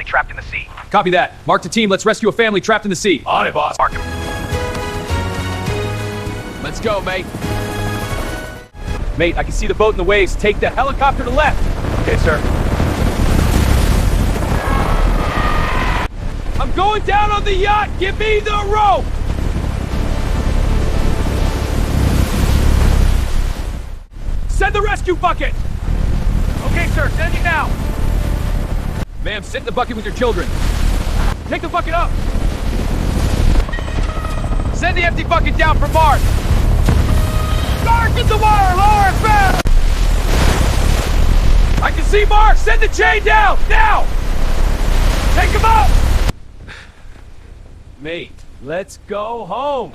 trapped in the sea. Copy that. Mark the team. Let's rescue a family trapped in the sea. On it, boss. Mark him. Let's go, mate. Mate, I can see the boat in the waves. Take the helicopter to left. Okay, sir. I'm going down on the yacht. Give me the rope. Send the rescue bucket. Okay, sir. Sending now. Ma'am, sit in the bucket with your children. Take the bucket up. Send the empty bucket down for Mark. Mark in the water. Lower it fast. I can see Mark. Send the chain down. Now. Take him up. Mate, let's go home.